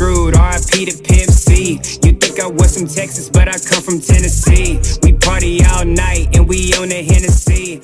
screwed. R.I.P. to Pimp C. You think I was from Texas, but I come from Tennessee. We party all night and we on the Hennessy.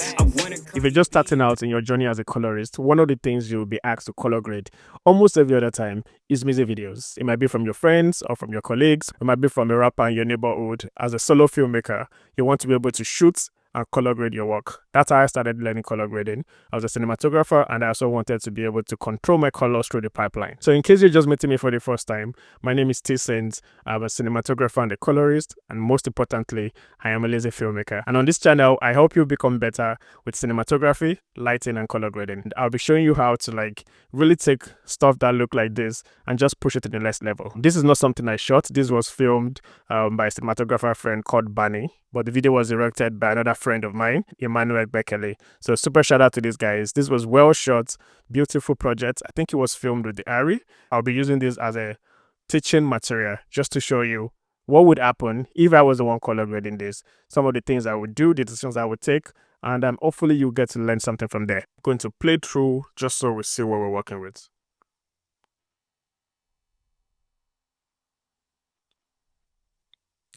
If you're just starting out in your journey as a colorist, one of the things you'll be asked to color grade almost every other time is music videos. It might be from your friends or from your colleagues. It might be from a rapper in your neighborhood. As a solo filmmaker, you want to be able to shoot and color grade your work. That's how I started learning color grading. I was a cinematographer and I also wanted to be able to control my colors through the pipeline. So in case you're just meeting me for the first time, my name is T Saints. I'm a cinematographer and a colorist, and most importantly, I am a lazy filmmaker. And on this channel, I help you become better with cinematography, lighting, and color grading. I'll be showing you how to really take stuff that look like this and just push it to the next level. This is not something I shot. This was filmed by a cinematographer friend called Barney, but the video was directed by another friend of mine, Emmanuel Bekele. So super shout out to these guys. This was well shot, beautiful project. I think it was filmed with the ARRI. I'll be using this as a teaching material just to show you what would happen if I was the one color grading this, some of the things I would do, the decisions I would take, and hopefully you get to learn something from there. I'm going to play through just so we see what we're working with.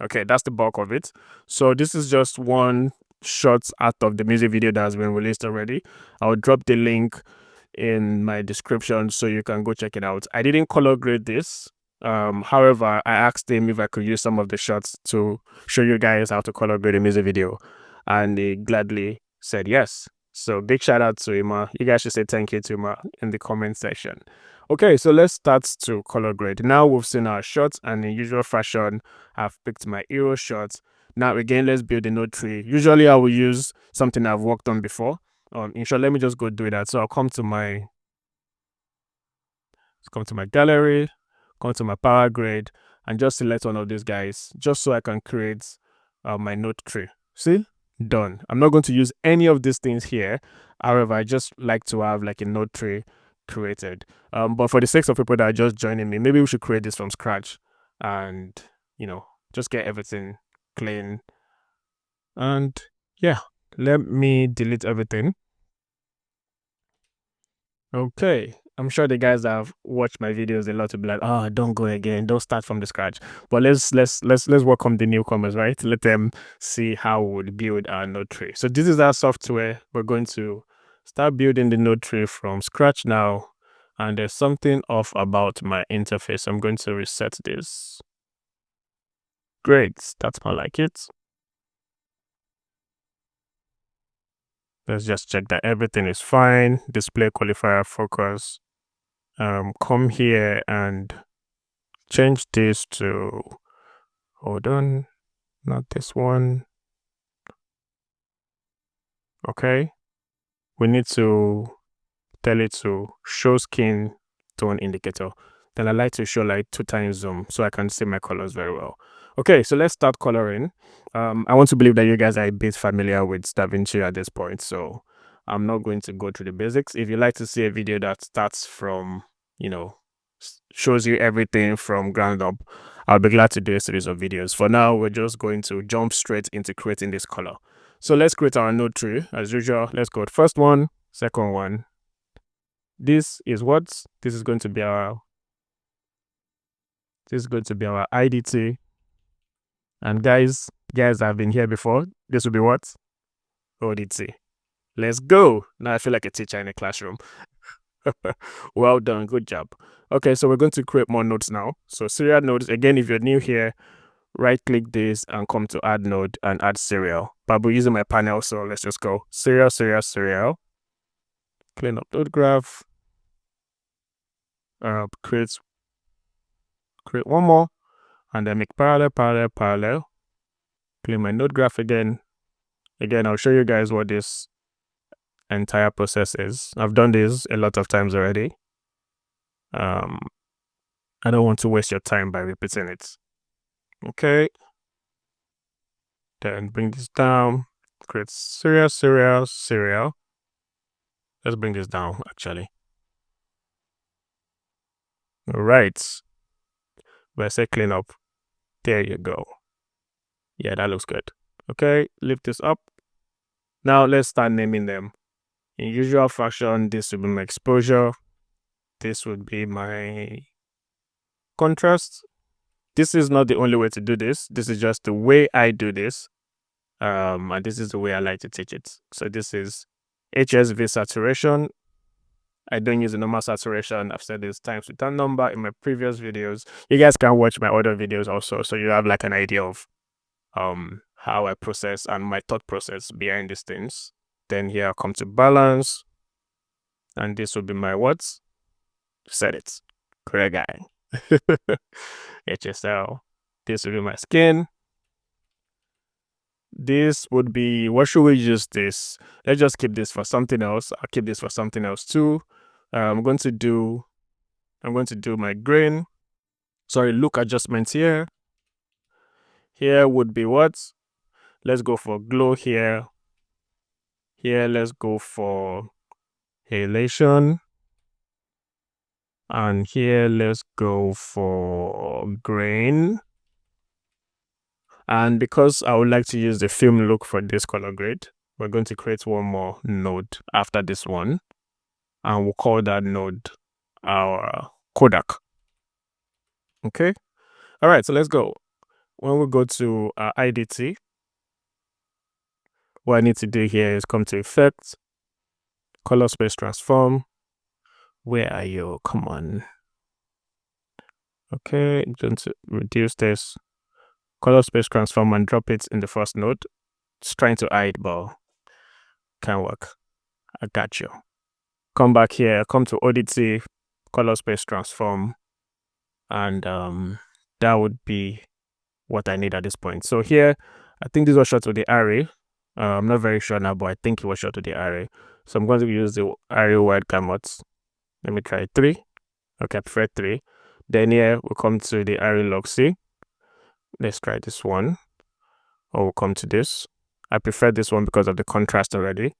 Okay, that's the bulk of it. So this is just one shot out of the music video that has been released already. I'll drop the link in my description so you can go check it out. I didn't color grade this. However, I asked him if I could use some of the shots to show you guys how to color grade a music video, and he gladly said yes. So big shout out to Ima. You guys should say thank you to Ima in the comment section. Okay, so let's start to color grade. Now we've seen our shots, and in usual fashion, I've picked my hero shots. Now again, let's build a node tree. Usually I will use something I've worked on before. In short, let me just go do that. So I'll come to my gallery, come to my power grade, and just select one of these guys, just so I can create my node tree. See? Done. I'm not going to use any of these things here. However, I just like to have like a node tree created. But for the sake of people that are just joining me, maybe we should create this from scratch and, just get everything clean. And yeah, let me delete everything. Okay, I'm sure the guys that have watched my videos a lot will be like, oh, don't go again, don't start from the scratch. But let's welcome the newcomers, right? Let them see how we would build our node tree. So this is our software. We're going to start building the node tree from scratch now. And there's something off about my interface. I'm going to reset this. Great, that's more like it. Let's just check that everything is fine. Display qualifier focus. Come here and change this to, hold on, not this one. Okay. We need to tell it to show skin tone indicator. Then I like to show like 2x zoom so I can see my colors very well. Okay, so let's start coloring. I want to believe that you guys are a bit familiar with DaVinci at this point, so I'm not going to go through the basics. If you like to see a video that starts from, shows you everything from ground up, I'll be glad to do a series of videos. For now, we're just going to jump straight into creating this color. So let's create our node tree as usual. Let's go with first one, second one. This is what? This is going to be our IDT. And guys have been here before. This will be what? ODT. Let's go. Now I feel like a teacher in a classroom. Well done, good job. Okay, so we're going to create more nodes now. So serial nodes, again, if you're new here, right click this and come to add node and add serial. But we're using my panel, so let's just go serial. Clean up node graph. Create one more, and then make parallel. Clean my node graph again. I'll show you guys what this entire process is. I've done this a lot of times already. I don't want to waste your time by repeating it. Okay. Then bring this down. Create serial. Let's bring this down actually. All right. When I say clean up, there you go. Yeah, that looks good. Okay, lift this up. Now let's start naming them. In usual fashion, this will be my exposure. This would be my contrast. This is not the only way to do this. This is just the way I do this. And this is the way I like to teach it. So this is HSV saturation. I don't use a normal saturation. I've said this times without number in my previous videos. You guys can watch my other videos also, so you have like an idea of how I process and my thought process behind these things. Then here I come to balance, and this will be my what? Set it. Correct guy. HSL. This will be my skin. This would be, what should we use this? Let's just keep this for something else. I'll keep this for something else too. I'm going to do my grain. Sorry, look adjustments here. Here would be what? Let's go for glow here. Here, let's go for halation. And here, let's go for grain. And because I would like to use the film look for this color grade, we're going to create one more node after this one. And we'll call that node our Kodak. Okay. All right, so let's go. When we go to IDT, what I need to do here is come to Effect, Color Space Transform. Where are you? Come on. Okay, I'm going to reduce this. Color Space Transform and drop it in the first node. It's trying to hide, but can't work. I got you. Come back here, come to ODT, Color Space Transform, and that would be what I need at this point. So here, I think this was shot to the array. I'm not very sure now, but I think it was shot to the array. So I'm going to use the array wide gamut. Let me try 3. Okay, I prefer 3. Then here we'll come to the array log C. Let's try this one. Or we'll come to this. I prefer this one because of the contrast already.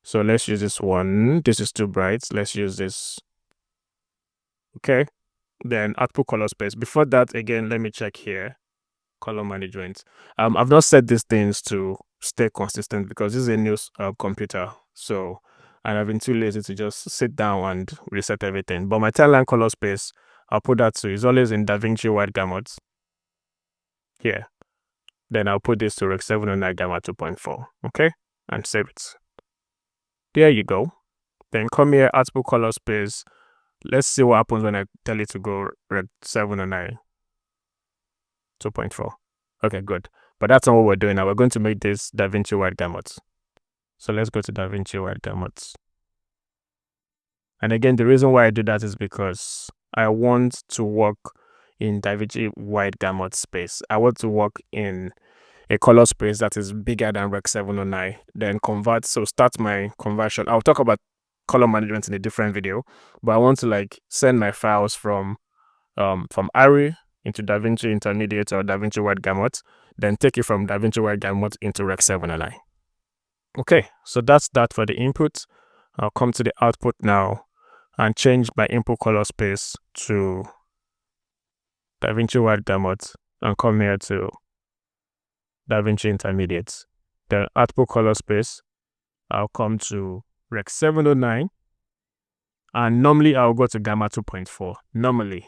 So let's use this one. This is too bright. Let's use this. Okay. Then output color space. Before that, again, let me check here. Color management. I've not set these things to stay consistent because this is a new computer. So, and I've been too lazy to just sit down and reset everything. But my timeline color space, I'll put that to, is always in DaVinci wide gamut. Here. Then I'll put this to Rec 709 gamma 2.4. Okay. And save it. There you go. Then come here, output color space. Let's see what happens when I tell it to go Rec 709 2.4. Okay, good. But that's not what we're doing now. We're going to make this DaVinci wide gamut. So let's go to DaVinci wide gamut. And again, the reason why I do that is because I want to work in DaVinci wide gamut space. I want to work in a color space that is bigger than Rec 709. Then convert. So start my conversion. I'll talk about color management in a different video, but I want to like send my files from array into DaVinci Intermediate or DaVinci Wide Gamut, then take it from DaVinci Wide Gamut into Rec 709. Okay, so that's that for the input. I'll come to the output now and change my input color space to DaVinci Wide Gamut and come here to DaVinci Intermediate. The output color space, I'll come to Rec 709, and normally I'll go to Gamma 2.4. Normally,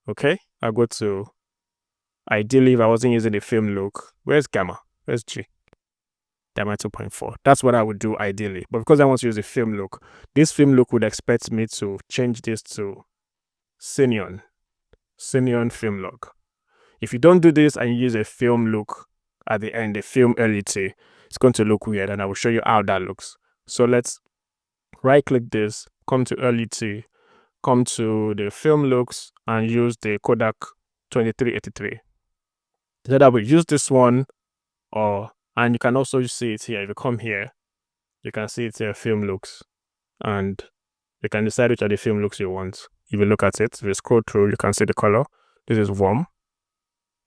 okay, I'll go to, ideally if I wasn't using the film look, where's Gamma? Where's G? Gamma 2.4. That's what I would do ideally. But because I want to use a film look, this film look would expect me to change this to Cineon film look. If you don't do this and you use a film look at the end, a film LET, it's going to look weird, and I will show you how that looks. So let's right click this, come to LET, come to the film looks and use the Kodak 2383. So that we use this one, and you can also see it here. If you come here, you can see it here, film looks, and you can decide which are the film looks you want. If you look at it, if you scroll through, you can see the color. This is warm.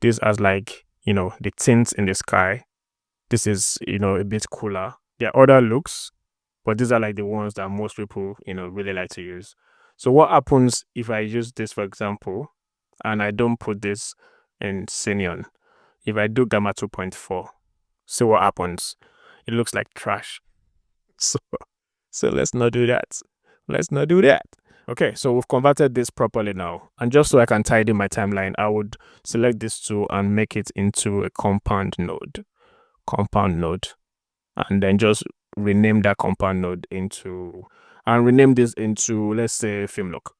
This has like, the tints in the sky. This is, a bit cooler. There are other looks, but these are like the ones that most people, really like to use. So what happens if I use this, for example, and I don't put this in Cineon? If I do Gamma 2.4, see what happens. It looks like trash. So let's not do that. Let's not do that. Okay, so we've converted this properly now. And just so I can tidy my timeline, I would select this tool and make it into a compound node. And then just rename that compound node into, and rename this into, let's say, film look.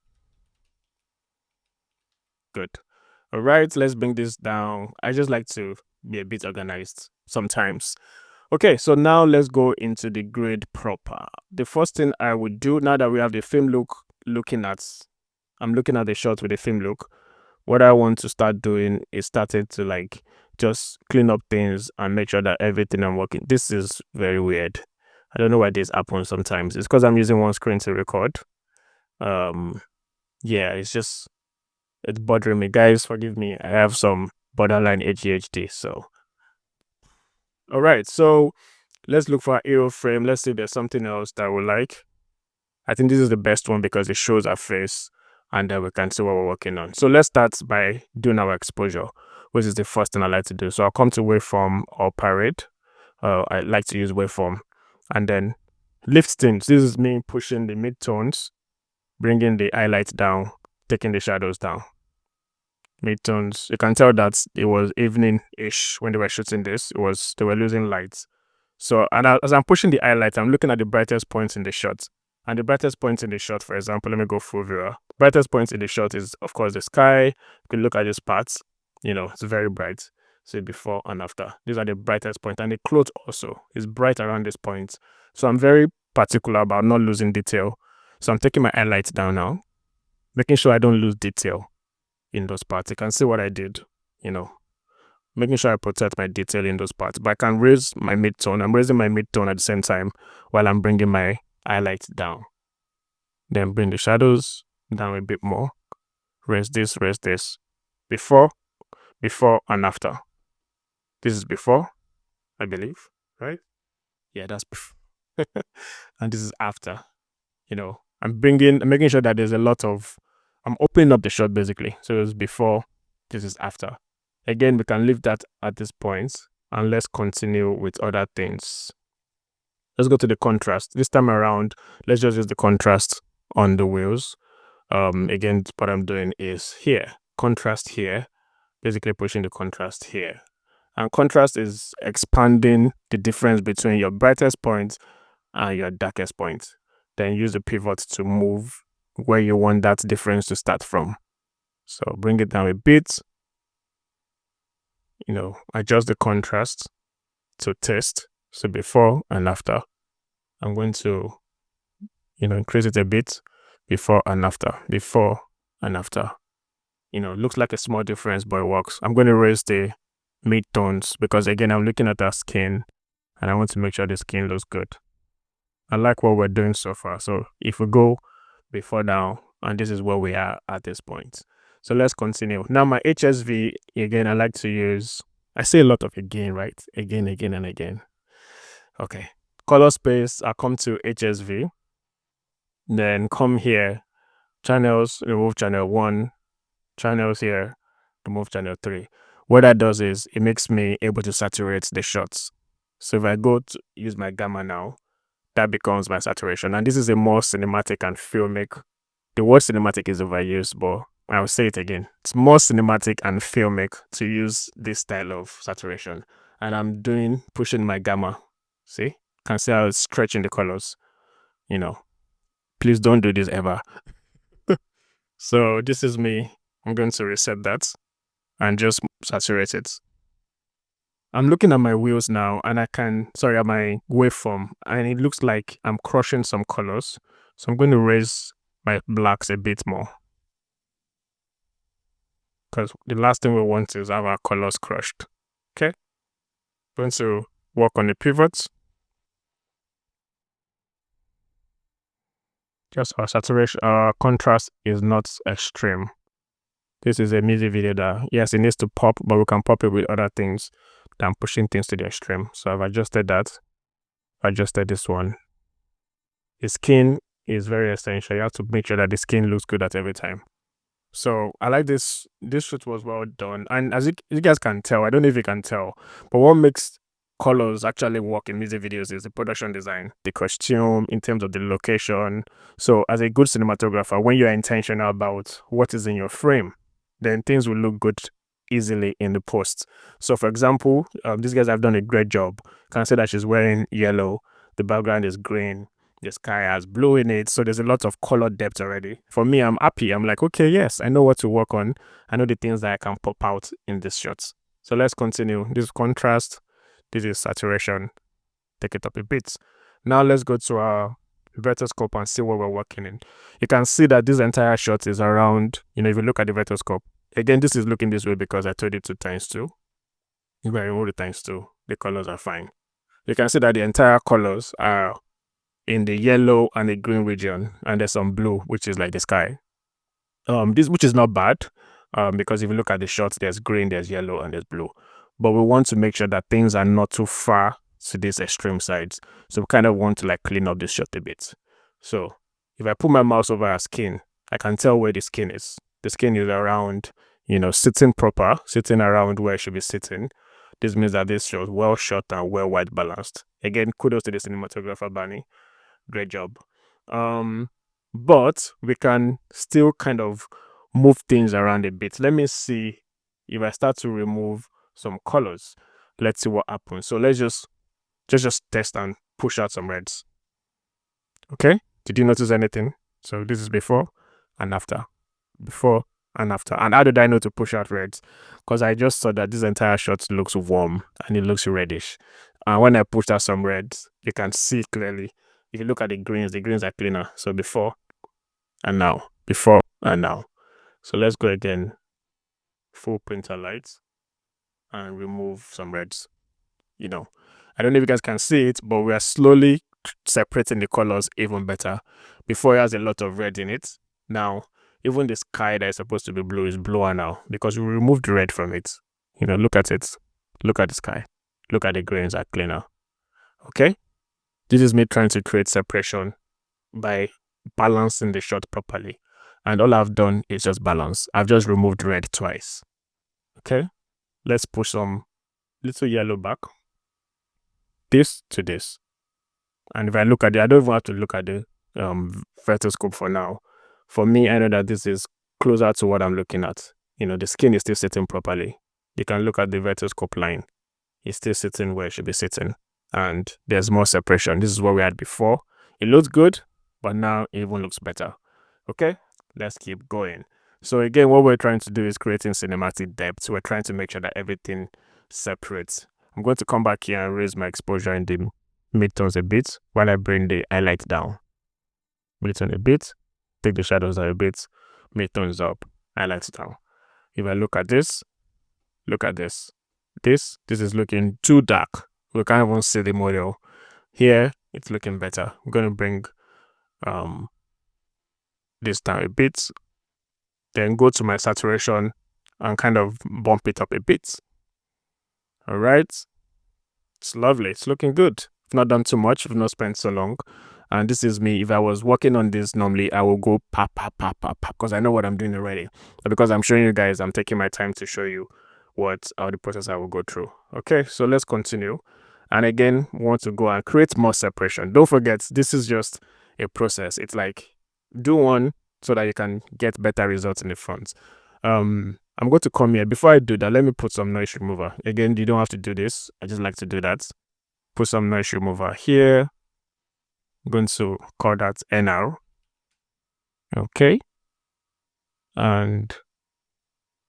Good. All right, let's bring this down. I just like to be a bit organized sometimes. Okay, so now let's go into the grid proper. The first thing I would do now that we have the film look I'm looking at the shot with the film look. What I want to start doing is starting to like just clean up things and make sure that everything I'm working. This is very weird. I don't know why this happens sometimes. It's because I'm using one screen to record. Yeah, it's bothering me. Guys, forgive me. I have some borderline ADHD. So, all right. So let's look for our hero frame. Let's see if there's something else that we like. I think this is the best one because it shows our face and then we can see what we're working on. So let's start by doing our exposure, which is the first thing I like to do. So I'll come to waveform or parade. I like to use waveform and then lift things. This is me pushing the midtones, bringing the highlights down, taking the shadows down. Midtones, you can tell that it was evening-ish when they were shooting this. They were losing light. So, and as I'm pushing the highlight, I'm looking at the brightest points in the shot. And the brightest points in the shot, for example, let me go full viewer. Brightest points in the shot is, of course, the sky. You can look at this part, it's very bright. So before and after. These are the brightest points. And the cloth also is bright around this point. So I'm very particular about not losing detail. So I'm taking my highlights down now, making sure I don't lose detail in those parts. You can see what I did, making sure I protect my detail in those parts. But I can raise my midtone. I'm raising my midtone at the same time while I'm bringing my highlights down. Then bring the shadows down a bit more. Raise this. Before and after. This is before, I believe, right? Yeah, that's before. And this is after. I'm making sure that I'm opening up the shot basically. So it's before, this is after. Again, we can leave that at this point and let's continue with other things. Let's go to the contrast. This time around, let's just use the contrast on the wheels. Again, what I'm doing is here, contrast here, basically pushing the contrast here. And contrast is expanding the difference between your brightest point and your darkest point. Then use the pivot to move where you want that difference to start from. So bring it down a bit. Adjust the contrast to test. So before and after. I'm going to, increase it a bit. Before and after. Looks like a small difference, but it works. I'm going to raise the mid-tones because again, I'm looking at our skin and I want to make sure the skin looks good. I like what we're doing so far. So if we go before now, and this is where we are at this point. So let's continue. Now my HSV, again, I like to use, I say a lot of again, right? Again, and again. Okay. Color space, I'll come to HSV. Then come here, channels, remove channel 1, channels here, remove channel 3. What that does is it makes me able to saturate the shots. So if I go to use my gamma now, that becomes my saturation. And this is a more cinematic and filmic. The word cinematic is overused, but I'll say it again. It's more cinematic and filmic to use this style of saturation. And I'm pushing my gamma. See? Can see how it's stretching the colors. Please don't do this ever. So this is me. I'm going to reset that and just saturate it. I'm looking at my wheels now and at my waveform, and it looks like I'm crushing some colors. So I'm going to raise my blacks a bit more. Because the last thing we want is have our colors crushed. Okay? Going to work on the pivots. Just our saturation, our contrast is not extreme. This is a music video that, yes, it needs to pop, but we can pop it with other things than pushing things to the extreme. So I've adjusted that. Adjusted this one. The skin is very essential. You have to make sure that the skin looks good at every time. So I like this. This shoot was well done. And as you guys can tell, I don't know if you can tell, but what makes colors actually work in music videos is the production design, the costume, in terms of the location. So as a good cinematographer, when you're intentional about what is in your frame, then things will look good easily in the post. So for example, these guys have done a great job. Can say that she's wearing yellow, the background is green, the sky has blue in it, so there's a lot of color depth already. For me, I'm happy. I'm like, okay, yes, I know what to work on. I know the things that I can pop out in this shot. So let's continue. This is contrast, this is saturation. Take it up a bit. Now let's go to our vertoscope and see what we're working in. You can see that this entire shot is around, if you look at the vertoscope, again, this is looking this way because I told it to times 2. If I remove the times 2, the colors are fine. You can see that the entire colors are in the yellow and the green region, and there's some blue, which is like the sky. This, which is not bad, because if you look at the shots, there's green, there's yellow, and there's blue. But we want to make sure that things are not too far to these extreme sides. So we kind of want to like clean up this shot a bit. So if I put my mouse over our skin, I can tell where the skin is. The skin is around, sitting proper, sitting around where it should be sitting. This means that this shows well shot and well white balanced. Again, kudos to the cinematographer, Barney. Great job. But we can still kind of move things around a bit. Let me see if I start to remove some colors. Let's see what happens. So let's just test and push out some reds. Okay, did you notice anything? So this is before and after. Before and after. And how did I know to push out reds? Because I just saw that this entire shot looks warm and it looks reddish. And when I pushed out some reds, you can see clearly. If you look at the greens are cleaner. So before and now. Before and now. So let's go again. Full printer lights and remove some reds. I don't know if you guys can see it, but we are slowly separating the colors even better. Before, it has a lot of red in it. Now, even the sky that is supposed to be blue is bluer now because we removed the red from it. Look at it. Look at the sky. Look at the greens are cleaner. Okay? This is me trying to create separation by balancing the shot properly. And all I've done is just balance. I've just removed red twice. Okay? Let's push some little yellow back. This to this. And if I look at it, I don't even have to look at the vertoscope for now. For me, I know that this is closer to what I'm looking at. The skin is still sitting properly. You can look at the vertoscope line. It's still sitting where it should be sitting. And there's more separation. This is what we had before. It looks good, but now it even looks better. Okay, let's keep going. So again, what we're trying to do is creating cinematic depth. We're trying to make sure that everything separates. I'm going to come back here and raise my exposure in the midtones a bit while I bring the highlight down. Midtone a bit, take the shadows down a bit, midtones up, highlights down. If I look at this, look at this. This is looking too dark. We can't even see the model. Here, it's looking better. I'm going to bring this down a bit, then go to my saturation and kind of bump it up a bit. All right, it's lovely. It's looking good. I've not done too much. I've not spent so long. And this is me. If I was working on this normally, I will go pa because I know what I'm doing already. But because I'm showing you guys, I'm taking my time to show you what the process I will go through. Okay, so let's continue. And again, we want to go and create more separation. Don't forget, this is just a process. It's like do one so that you can get better results in the front. I'm going to come here. Before I do that, let me put some noise remover. Again, you don't have to do this. I just like to do that. Put some noise remover here. I'm going to call that NR. Okay. And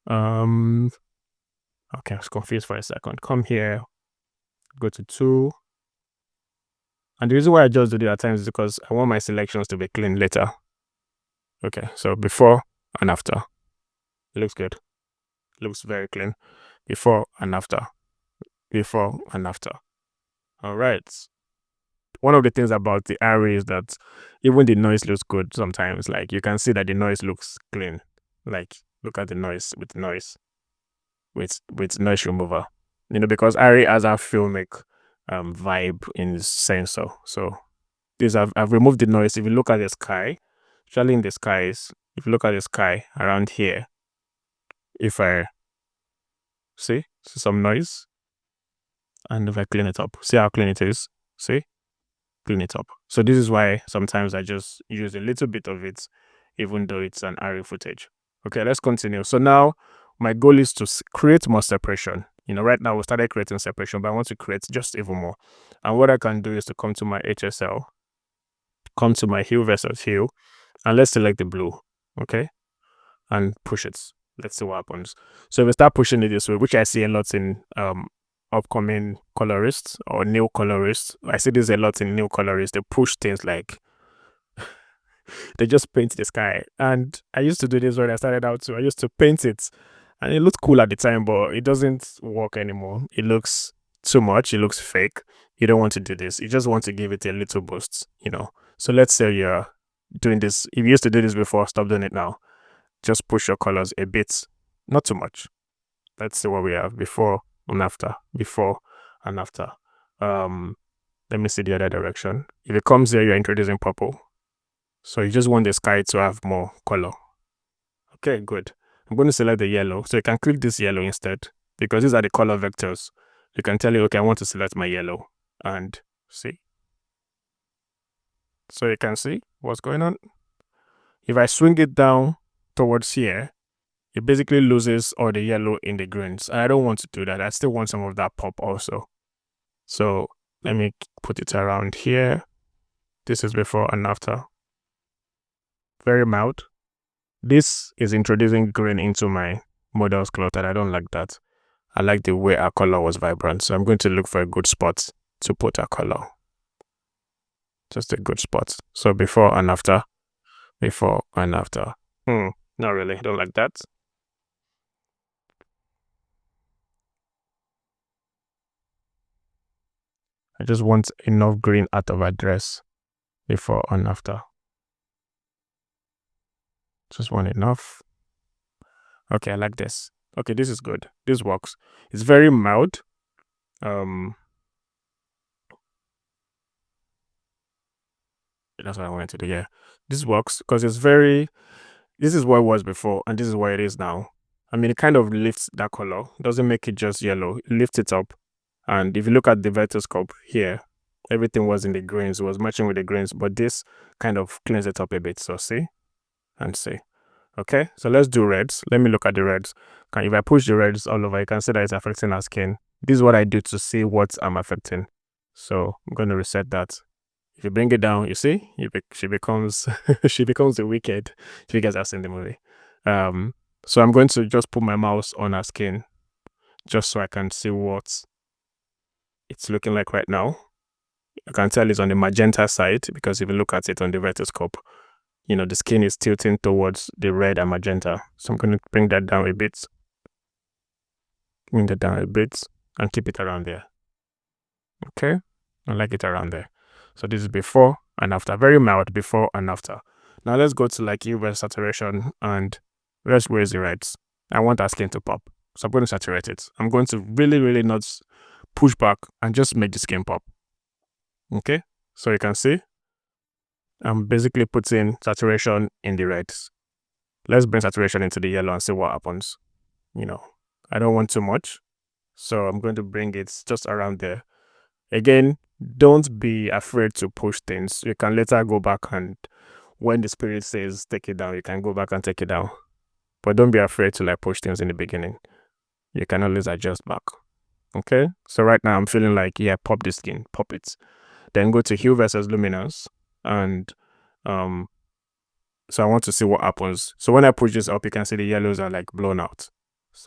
okay, I was confused for a second. Come here, go to 2. And the reason why I just do that at times is because I want my selections to be clean later. Okay, so before and after. It looks good. It looks very clean. Before and after. Before and after. All right. One of the things about the array is that even the noise looks good sometimes. Like you can see that the noise looks clean. Like look at the noise with noise remover. Because array has a filmic vibe in the sensor. So this I've removed the noise. If you look at the sky, especially in the skies, if you look at the sky around here, if I see some noise, And if I clean it up, see how clean it is? See? Clean it up. So this is why sometimes I just use a little bit of it, even though it's an array footage. Okay, let's continue. So now my goal is to create more separation. Right now we started creating separation, but I want to create just even more. And what I can do is to come to my HSL, come to my hue versus hue, and let's select the blue. Okay, and push it. Let's see what happens. So if we start pushing it this way, which I see a lot in upcoming colorists or new colorists. I see this a lot in new colorists. They push things like they just paint the sky. And I used to do this when I started out too. I used to paint it and it looked cool at the time, but it doesn't work anymore. It looks too much. It looks fake. You don't want to do this. You just want to give it a little boost, So let's say you're doing this. If you used to do this before, stop doing it now. Just push your colors a bit, not too much. Let's see what we have before and after. Before and after. Let me see the other direction. If it comes here, you're introducing purple. So you just want the sky to have more color. Okay, good. I'm going to select the yellow. So you can click this yellow instead because these are the color vectors. You can tell it, okay, I want to select my yellow and see. So you can see what's going on. If I swing it down towards here, it basically loses all the yellow in the greens. I don't want to do that. I still want some of that pop also. So let me put it around here. This is before and after. Very mild. This is introducing green into my model's cloth and I don't like that. I like the way our color was vibrant. So I'm going to look for a good spot to put our color. Just a good spot. So before and after. Before and after. Not really. Don't like that. I just want enough green out of our dress before and after. Just want enough. Okay, I like this. Okay, this is good. This works. It's very mild. That's what I wanted to do. Yeah, this works because it's very. This is what it was before, and this is what it is now. I mean, it kind of lifts that color. It doesn't make it just yellow. It lifts it up. And if you look at the vertoscope here, everything was in the greens. It was matching with the greens, but this kind of cleans it up a bit. So see and see. Okay, so let's do reds. Let me look at the reds. If I push the reds all over, you can see that it's affecting our skin. This is what I do to see what I'm affecting. So I'm going to reset that. If you bring it down, you see, she becomes she becomes the wicked. If you guys have seen the movie. So I'm going to just put my mouse on her skin, just so I can see what it's looking like right now. You can tell it's on the magenta side because if you look at it on the vertoscope, the skin is tilting towards the red and magenta. So I'm going to bring that down a bit. Bring that down a bit and keep it around there. Okay, I like it around there. So this is before and after. Very mild before and after. Now let's go to like UV saturation and let's raise the reds. I want our skin to pop. So I'm going to saturate it. I'm going to really, really not push back and just make the skin pop. Okay, so you can see I'm basically putting saturation in the reds. Let's bring saturation into the yellow and see what happens. I don't want too much. So I'm going to bring it just around there. Again, don't be afraid to push things. You can later go back and when the spirit says take it down, you can go back and take it down. But don't be afraid to like push things in the beginning. You can always adjust back. Okay, so right now I'm feeling like, yeah, pop the skin, pop it. Then go to hue versus luminance. And so I want to see what happens. So when I push this up, you can see the yellows are like blown out.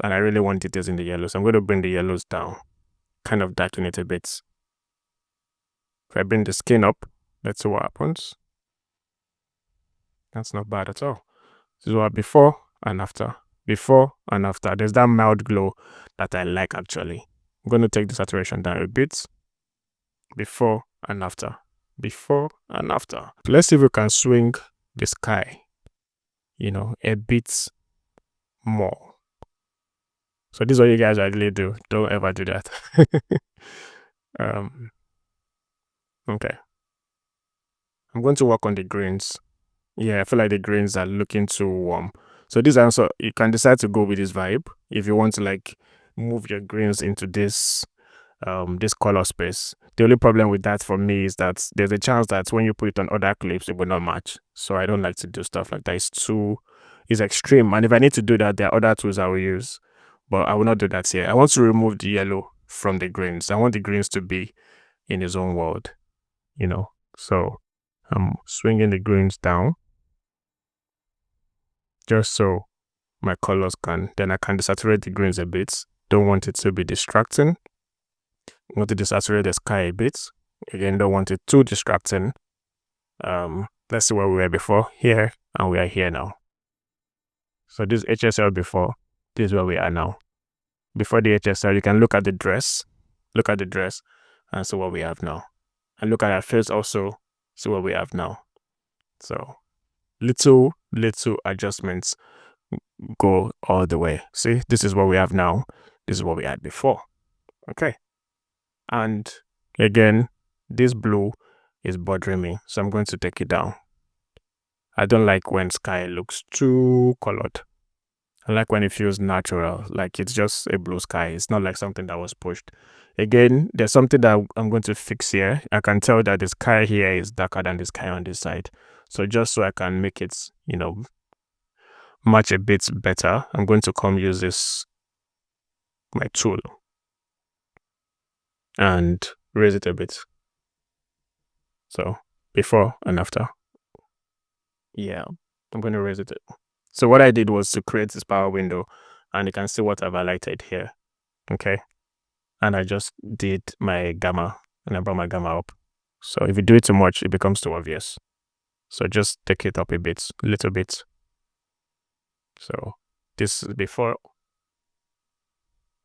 And I really want details in the yellows. So I'm going to bring the yellows down, kind of darken it a bit. If I bring the skin up, let's see what happens. That's not bad at all. This is what before and after. Before and after. There's that mild glow that I like actually. I'm going to take the saturation down a bit. Before and after. Before and after. Let's see if we can swing the sky, a bit more. So this is what you guys ideally do. Don't ever do that. Okay. I'm going to work on the greens. Yeah, I feel like the greens are looking too warm. So this answer, you can decide to go with this vibe. If you want to like move your greens into this this color space. The only problem with that for me is that there's a chance that when you put it on other clips, it will not match. So I don't like to do stuff like that. It's extreme. And if I need to do that, there are other tools I will use, but I will not do that here. I want to remove the yellow from the greens. I want the greens to be in his own world, you know. So I'm swinging the greens down just so my colors then I can desaturate the greens a bit. Don't want it to be distracting. Want to desaturate the sky a bit. Again, don't want it too distracting. Let's see where we were before, here, and we are here now. So this HSL before, this is where we are now. Before the HSL, you can look at the dress, and see what we have now. And look at our face also, see what we have now. So little adjustments go all the way. See, this is what we have now. This is what we had before. Okay. And again, this blue is bothering me, so I'm going to take it down. I don't like when sky looks too colored. I like when it feels natural, like it's just a blue sky. It's not like something that was pushed. Again, there's something that I'm going to fix here. I can tell that the sky here is darker than the sky on this side. So just so I can make it, match a bit better, I'm going to come use my tool, and raise it a bit. So before and after. Yeah, I'm going to raise it. So what I did was to create this power window, and you can see what I've highlighted here. Okay. And I just did my gamma, and I brought my gamma up. So if you do it too much, it becomes too obvious. So just take it up a little bit. So this is before,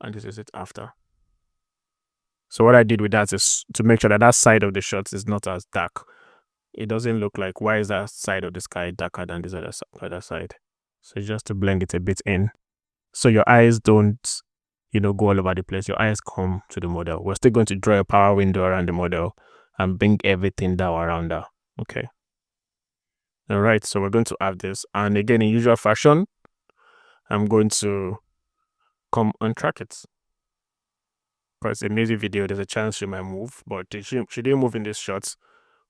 and this is it after. So what I did with that is to make sure that that side of the shot is not as dark. It doesn't look like, why is that side of the sky darker than this other side? So just to blend it a bit in. So your eyes don't, go all over the place. Your eyes come to the model. We're still going to draw a power window around the model and bring everything down around her. Okay. All right. So we're going to have this. And again, in usual fashion, I'm going to come untrack it. Because in music video, there's a chance she might move, but she didn't move in this shot,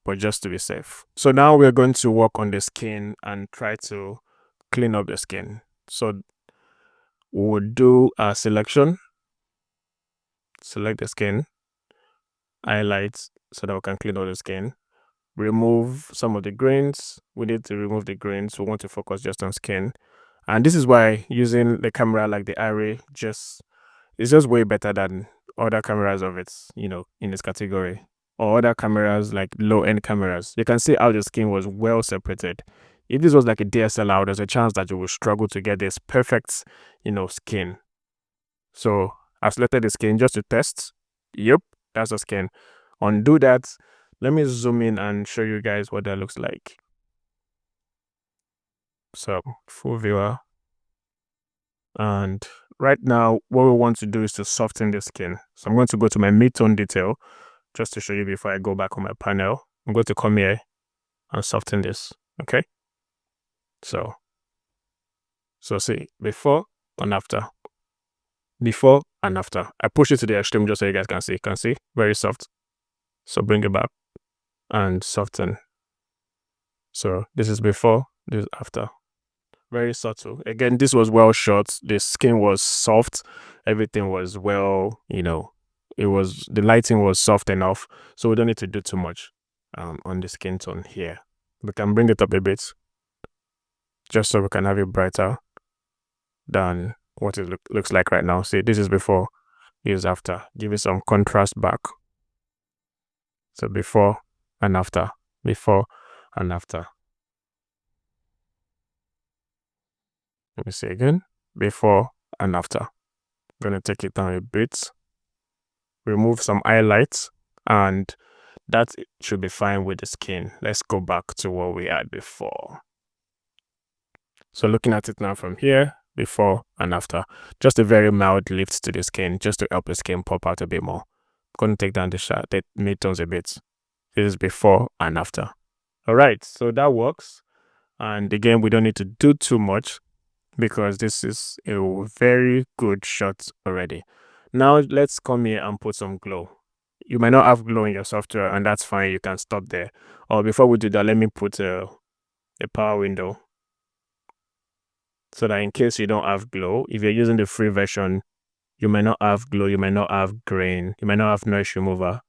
but just to be safe. So now we're going to work on the skin and try to clean up the skin. So we'll do a selection, select the skin, highlight so that we can clean up the skin, remove some of the grains. We need to remove the grains. We want to focus just on skin. And this is why using the camera like the Array is just way better than other cameras of it, in this category, or other cameras like low-end cameras. You can see how the skin was well separated. If this was like a DSLR, there's a chance that you will struggle to get this perfect, skin. So I selected the skin just to test. Yep, that's the skin. Undo that. Let me zoom in and show you guys what that looks like. So full viewer. And right now, what we want to do is to soften the skin. So I'm going to go to my mid-tone detail just to show you before I go back on my panel. I'm going to come here and soften this. Okay. So see, before and after. Before and after. I push it to the extreme just so you guys can see. Can see? Very soft. So bring it back and soften. So this is before, this is after. Very subtle. Again, this was well shot. The skin was soft. Everything was well, the lighting was soft enough. So we don't need to do too much on the skin tone here. We can bring it up a bit just so we can have it brighter than what it looks like right now. See, this is before, this is after. Give it some contrast back. So before and after, before and after. Let me see again. Before and after. I'm going to take it down a bit. Remove some highlights, and that should be fine with the skin. Let's go back to what we had before. So looking at it now from here, before and after. Just a very mild lift to the skin, just to help the skin pop out a bit more. I'm going to take down the mid-tones a bit. This is before and after. All right, so that works. And again, we don't need to do too much, because this is a very good shot already. Now let's come here and put some glow. You might not have glow in your software, and that's fine. You can stop there. Or before we do that, let me put a power window so that in case you don't have glow, if you're using the free version, you might not have glow, you might not have grain, you might not have noise remover.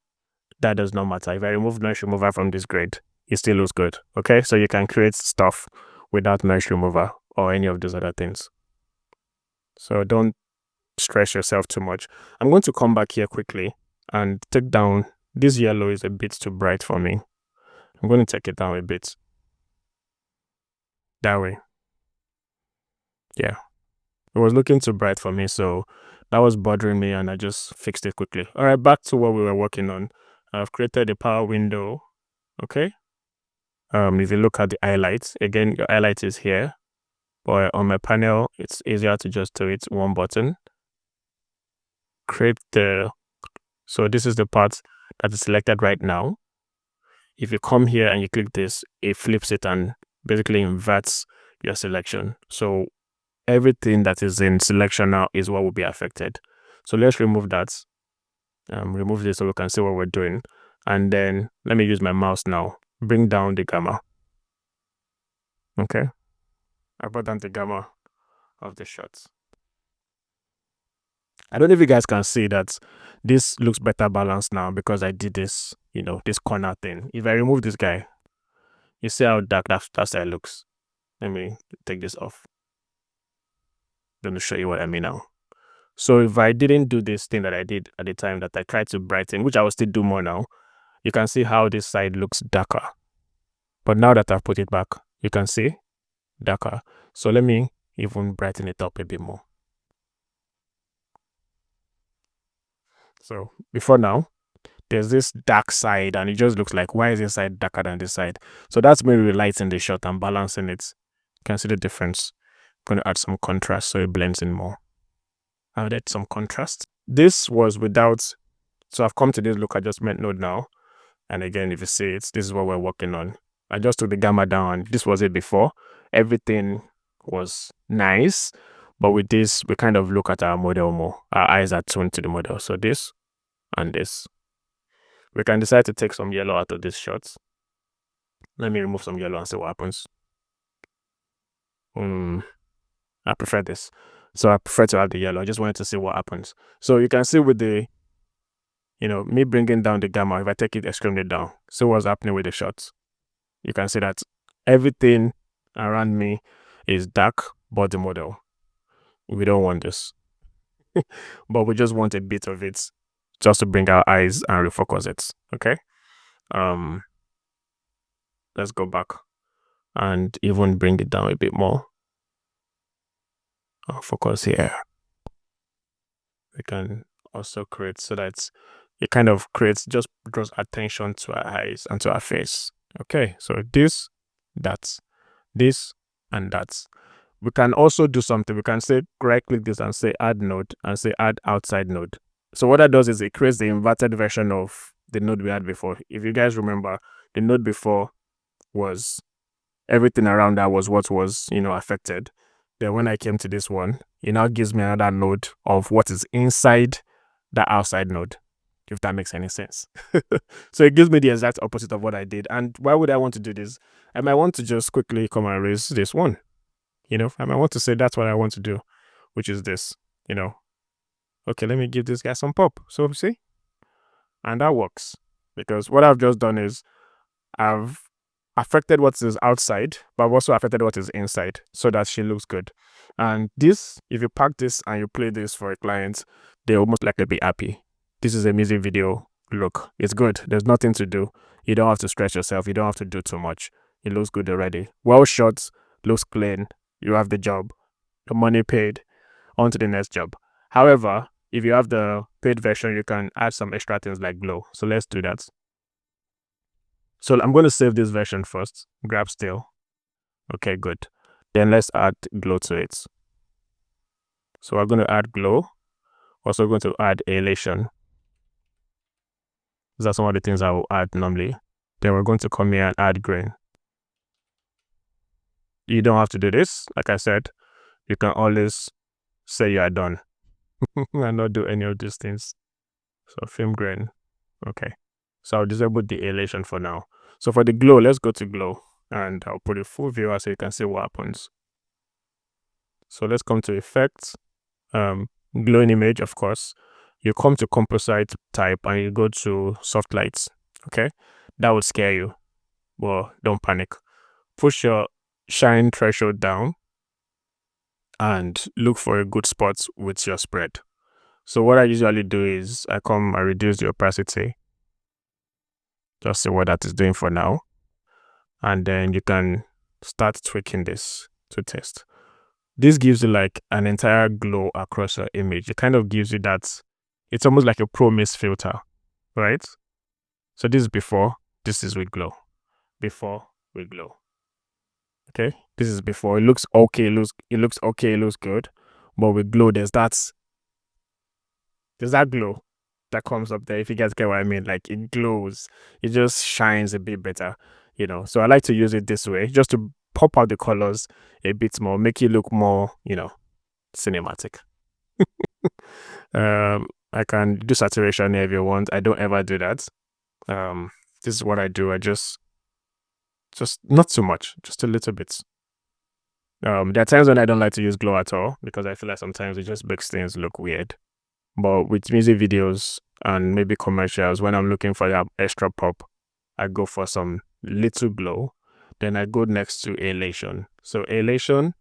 That does not matter. If I remove noise remover from this grade, it still looks good. Okay, so you can create stuff without noise remover or any of those other things. So don't stress yourself too much. I'm going to come back here quickly and take down this yellow. Is a bit too bright for me. I'm going to take it down a bit. That way. Yeah. It was looking too bright for me, so that was bothering me, and I just fixed it quickly. All right, back to what we were working on. I've created a power window. Okay. If you look at the highlights, again, your highlight is here, but on my panel, it's easier to just do it one button. Create so this is the part that is selected right now. If you come here and you click this, it flips it and basically inverts your selection. So everything that is in selection now is what will be affected. So let's remove that. Remove this so we can see what we're doing. And then let me use my mouse now. Bring down the gamma. Okay. I brought down the gamma of the shots. I don't know if you guys can see that this looks better balanced now because I did this, this corner thing. If I remove this guy, you see how dark that's how it looks. Let me take this off. I'm going to show you what I mean now. So if I didn't do this thing that I did at the time that I tried to brighten, which I will still do more now, you can see how this side looks darker. But now that I've put it back, you can see darker. So let me even brighten it up a bit more. So before now, there's this dark side and it just looks like, why is this side darker than this side? So that's me relighting the shot and balancing it. You can see the difference. I'm going to add some contrast so it blends in more. I added some contrast. This was without, so I've come to this look adjustment node now. And again, if you see it, this is what we're working on. I just took the gamma down. This was it before. Everything was nice. But with this, we kind of look at our model more. Our eyes are tuned to the model. So this and this. We can decide to take some yellow out of these shots. Let me remove some yellow and see what happens. I prefer this. So I prefer to have the yellow. I just wanted to see what happens. So you can see with the, me bringing down the gamma, if I take it extremely down, see what's happening with the shots. You can see that everything around me is dark but the model. We don't want this. But we just want a bit of it just to bring our eyes and refocus it. Okay. Let's go back and even bring it down a bit more. I'll focus here. We can also create so that it kind of just draws attention to our eyes and to our face. Okay, so this, that, this, and that. We can also do something. We can say right click this and say add node and say add outside node. So what that does is it creates the inverted version of the node we had before. If you guys remember, the node before was everything around that was what was, affected. Then when I came to this one, it now gives me another node of what is inside that outside node, if that makes any sense. So it gives me the exact opposite of what I did. And why would I want to do this? I might want to just quickly come and erase this one. I might want to say that's what I want to do, which is this, Okay, let me give this guy some pop. So see? And that works. Because what I've just done is I've affected what is outside, but I've also affected what is inside so that she looks good. And this, if you pack this and you play this for a client, they almost likely be happy. This is a music video look. It's good. There's nothing to do. You don't have to stretch yourself. You don't have to do too much. It looks good already. Well shot, looks clean. You have the job. The money paid. On to the next job. However, if you have the paid version, you can add some extra things like glow. So let's do that. So I'm going to save this version first. Grab still. Okay, good. Then let's add glow to it. So we're going to add glow. Also going to add halation. These are some of the things I will add normally. Then we're going to come here and add grain. You don't have to do this. Like I said, you can always say you are done. and not do any of these things. So film grain. Okay. So I'll disable the halation for now. So for the glow, let's go to glow and I'll put a full viewer so you can see what happens. So let's come to effects, glowing image, of course. You come to composite type and you go to soft lights. Okay. That will scare you. Well, don't panic. Push your shine threshold down and look for a good spot with your spread. So what I usually do is I come and reduce the opacity. Just see what that is doing for now. And then you can start tweaking this to test. This gives you like an entire glow across your image. It kind of gives you that, it's almost like a pro mist filter, right? So this is before, this is with glow. Before with glow. Okay, this is before. It looks okay, it looks okay, it looks good. But with glow, there's that glow that comes up there, if you guys get what I mean. Like it glows, it just shines a bit better, you know. So I like to use it this way just to pop out the colors a bit more, make it look more, you know, cinematic. I can do saturation here if you want. I don't ever do that. This is what I do. I just not too much, just a little bit. There are times when I don't like to use glow at all because I feel like sometimes it just makes things look weird. But with music videos and maybe commercials, when I'm looking for that extra pop, I go for some little glow. Then I go next to halation. So halation,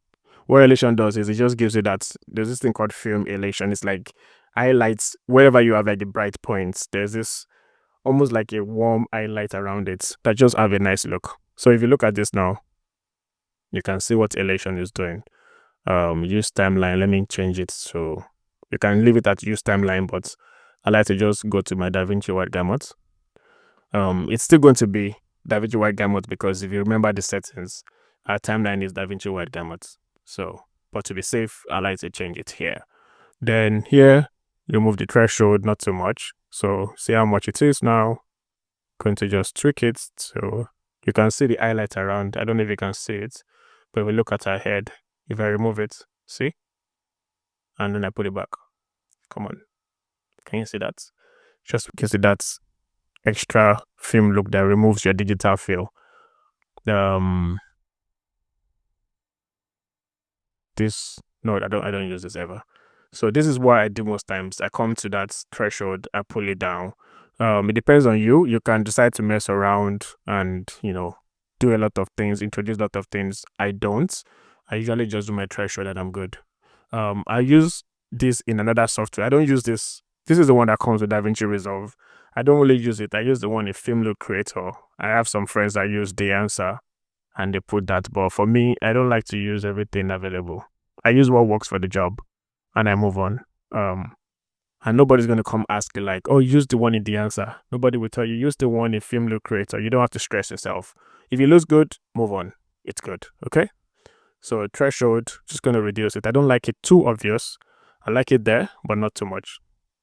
what halation does is it just gives you that, there's this thing called film halation. It's like highlights wherever you have like the bright points. There's this almost like a warm highlight around it that just have a nice look. So if you look at this now, you can see what halation is doing. Use timeline. Let me change it so you can leave it at use timeline, but I like to just go to my DaVinci White Gamut. It's still going to be DaVinci White Gamut because if you remember the settings, our timeline is DaVinci White Gamut. So, but to be safe, I like to change it here. Then here, remove the threshold, not too much. So see how much it is now. Going to just tweak it so you can see the highlight around. I don't know if you can see it, but if we look at our head, if I remove it, see? And then I put it back. Come on. Can you see that? Just because that extra film look that removes your digital feel. This, no, I don't use this ever. So this is what I do most times. I come to that threshold, I pull it down. It depends on you. You can decide to mess around and, you know, do a lot of things, introduce a lot of things. I don't. I usually just do my threshold and I'm good. I use this in another software. I don't use this. This is the one that comes with DaVinci Resolve. I don't really use it. I use the one in Film Look Creator. I have some friends that use the answer and they put that. But for me, I don't like to use everything available. I use what works for the job and I move on. And nobody's going to come ask you like, oh, use the one in the answer. Nobody will tell you, use the one in Film Look Creator. You don't have to stress yourself. If it looks good, move on. It's good. Okay. So threshold, just going to reduce it. I don't like it too obvious. I like it there, but not too much.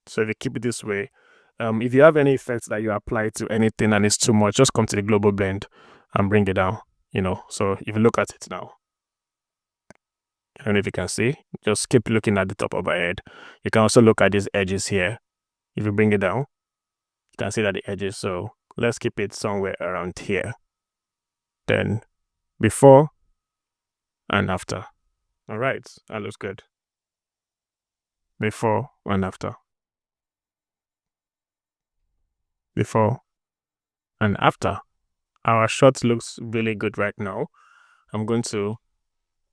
So if you keep it this way, if you have any effects that you apply to anything and it's too much, just come to the global blend and bring it down, you know. So if you look at it now, I don't know if you can see, just keep looking at the top of my head. You can also look at these edges here. If you bring it down, you can see that the edges. So let's keep it somewhere around here. Then before and after. All right, that looks good. Before and after. Before and after. Our shot looks really good right now. I'm going to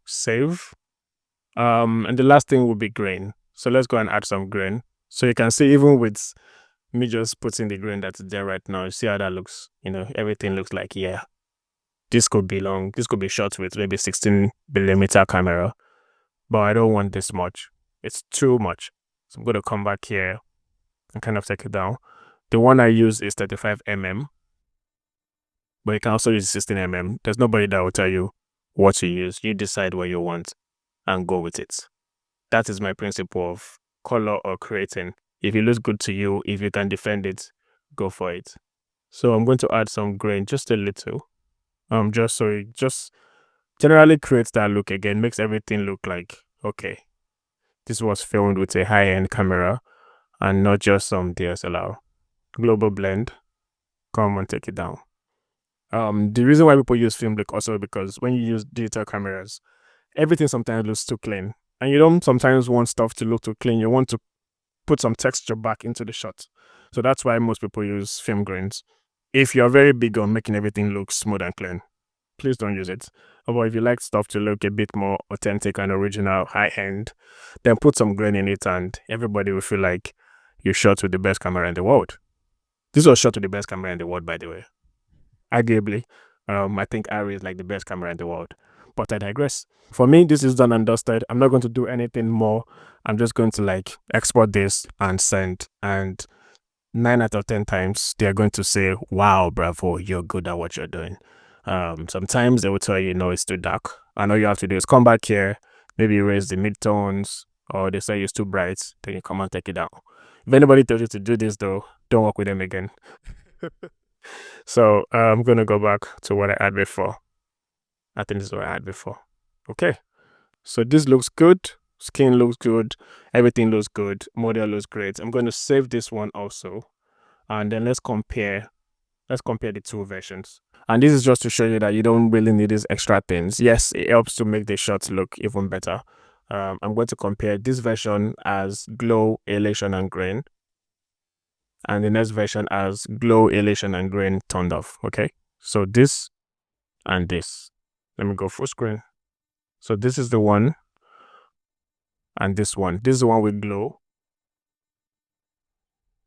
save. And the last thing will be grain. So let's go and add some grain. So you can see even with me just putting the grain that's there right now, you see how that looks. You know, everything looks like, yeah, this could be long. This could be shot with maybe 16mm camera, but I don't want this much. It's too much. So I'm going to come back here and kind of take it down. The one I use is 35mm, but you can also use 16mm. There's nobody that will tell you what to use. You decide what you want and go with it. That is my principle of color or creating. If it looks good to you, if you can defend it, go for it. So I'm going to add some grain, just a little. Just so it just generally creates that look again, makes everything look like, okay, This was filmed with a high-end camera and not just some DSLR. Global blend. Come and take it down. The reason why people use film look also because when you use digital cameras, everything sometimes looks too clean. And you don't sometimes want stuff to look too clean. You want to put some texture back into the shot. So that's why most people use film grains. If you're very big on making everything look smooth and clean, please don't use it. But if you like stuff to look a bit more authentic and original, high-end, then put some grain in it and everybody will feel like you shot with the best camera in the world. This was shot with the best camera in the world, by the way. Arguably, I think Ari is like the best camera in the world. But I digress. For me, this is done and dusted. I'm not going to do anything more. I'm just going to like export this and send. And 9 out of 10 times, they're going to say, wow, bravo, you're good at what you're doing. Sometimes they will tell you, no, it's too dark. And all you have to do is come back here, maybe raise the midtones, or they say it's too bright, then you come and take it down. If anybody tells you to do this, though, don't work with them again. So I'm going to go back to what I had before. I think this is what I had before. Okay. So this looks good. Skin looks good. Everything looks good. Model looks great. I'm going to save this one also. And then let's compare the two versions. And this is just to show you that you don't really need these extra things. Yes, it helps to make the shots look even better. I'm going to compare this version as glow, halation, and grain. And the next version as glow, halation, and grain turned off. Okay. So this and this. Let me go full screen. So this is the one and this one. This is the one with glow.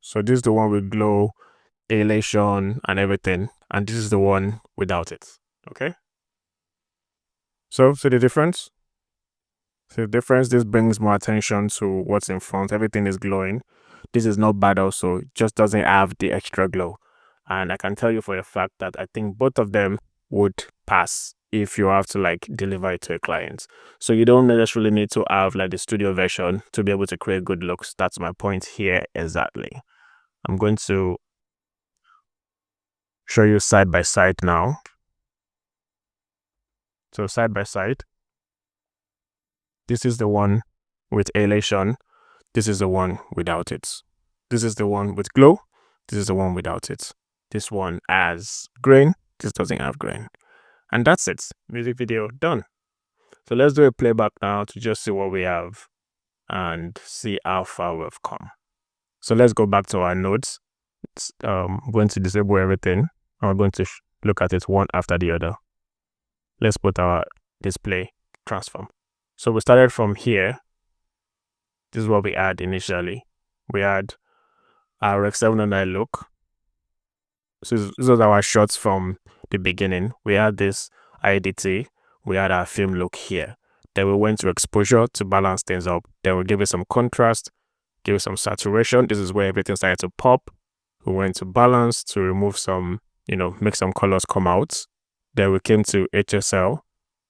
So this is the one with glow, halation, and everything. And this is the one without it. Okay. So see the difference? See the difference? This brings more attention to what's in front. Everything is glowing. This is not bad also. It just doesn't have the extra glow. And I can tell you for a fact that I think both of them would pass if you have to like deliver it to a client. So you don't necessarily need to have like the studio version to be able to create good looks. That's my point here exactly. I'm going to show you side by side now. So side by side, this is the one with halation. This is the one without it. This is the one with glow. This is the one without it. This one has grain. This doesn't have grain. And that's it. Music video done. So let's do a playback now to just see what we have and see how far we've come. So let's go back to our notes. I'm going to disable everything. I'm going to look at it one after the other. Let's put our display transform. So we started from here. This is what we had initially. We had our Rec 709 look. So these are our shots from the beginning. We had this IDT. We had our film look here. Then we went to exposure to balance things up. Then we give it some contrast, give it some saturation. This is where everything started to pop. We went to balance to remove some, make some colors come out. Then we came to HSL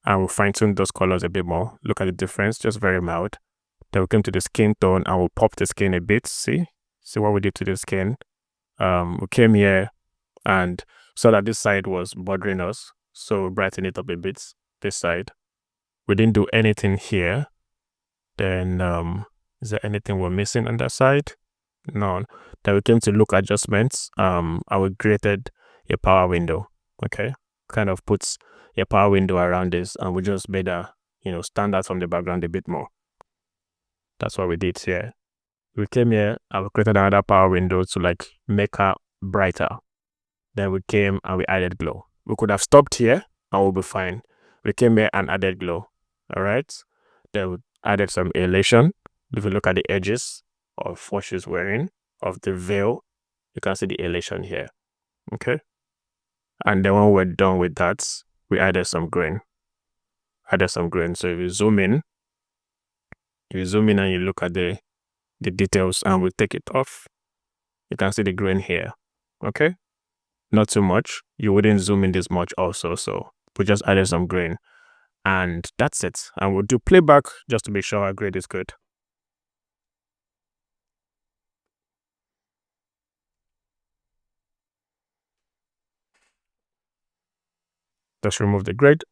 and we fine-tuned those colors a bit more. Look at the difference, just very mild. Then we came to the skin tone and we popped the skin a bit. See what we did to the skin. We came here and saw that this side was bothering us. So we brightened it up a bit, this side. We didn't do anything here. Then is there anything we're missing on that side? No. Then we came to look adjustments. I created a power window. Okay. Kind of puts a power window around this and we just made a, stand out from the background a bit more. That's what we did here. We came here and we created another power window to like make her brighter. Then we came and we added glow. We could have stopped here and we'll be fine. We came here and added glow. All right. Then we added some halation. If you look at the edges of what she's wearing, of the veil, you can see the halation here. Okay. And then when we're done with that, we added some grain. So if you zoom in and you look at the details and we take it off, you can see the grain here. Okay. Not too much. You wouldn't zoom in this much also. So we just added some grain. And that's it. And we'll do playback just to be sure our grade is good. Just remove the grade.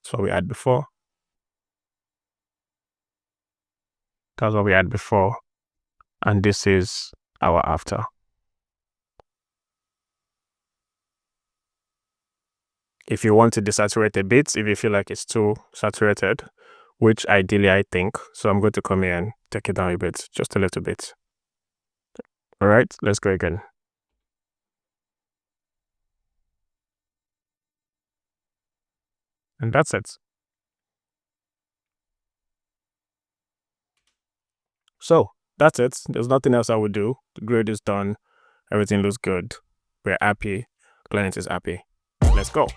That's what we had before. That's what we had before. And this is our after. If you want to desaturate a bit, if you feel like it's too saturated, which ideally I think, so I'm going to come here and take it down a bit, just a little bit. All right, let's go again. And that's it. So that's it. There's nothing else I would do. The grade is done. Everything looks good. We're happy. Client is happy. Let's go.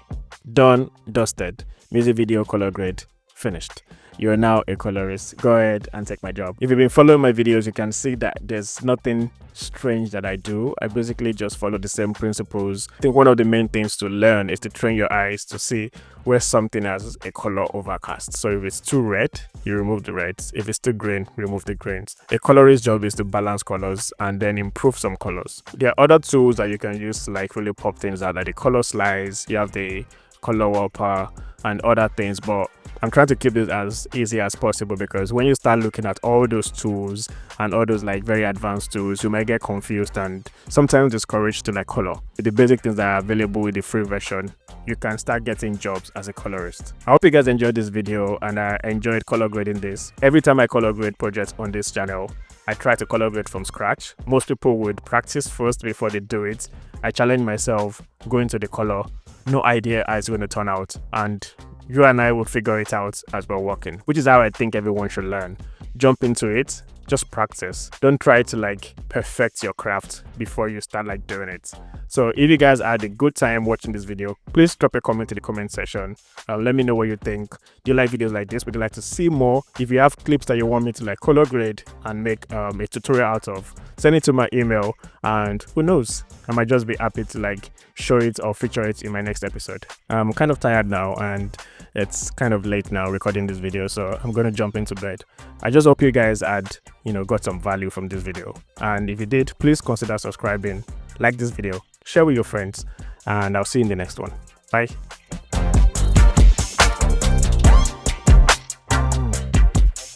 Done, dusted. Music video color grade finished. You are now a colorist. Go ahead and take my job. If you've been following my videos, you can see that there's nothing strange that I do. I basically just follow the same principles. I think one of the main things to learn is to train your eyes to see where something has a color overcast. So if it's too red, you remove the reds. If it's too green, remove the greens. A colorist's job is to balance colors and then improve some colors. There are other tools that you can use to like really pop things out, like the color slides, you have the color warper and other things, but I'm trying to keep this as easy as possible, because when you start looking at all those tools and all those like very advanced tools, you might get confused and sometimes discouraged to like color. With the basic things that are available with the free version, you can start getting jobs as a colorist. I hope you guys enjoyed this video and I enjoyed color grading this. Every time I color grade projects on this channel, I try to color grade from scratch. Most people would practice first before they do it. I challenge myself, go into the color, no idea how it's going to turn out, and you and I will figure it out as we're working, which is how I think everyone should learn. Jump into it, just practice. Don't try to like perfect your craft before you start like doing it. So if you guys had a good time watching this video, please drop a comment in the comment section. Let me know what you think. Do you like videos like this? Would you like to see more? If you have clips that you want me to like color grade and make a tutorial out of, send it to my email, and who knows, I might just be happy to like show it or feature it in my next episode. I'm kind of tired now and it's kind of late now recording this video, so I'm gonna jump into bed. I just hope you guys had got some value from this video, and if you did, please consider subscribing, like this video, share with your friends, and I'll see you in the next one. Bye.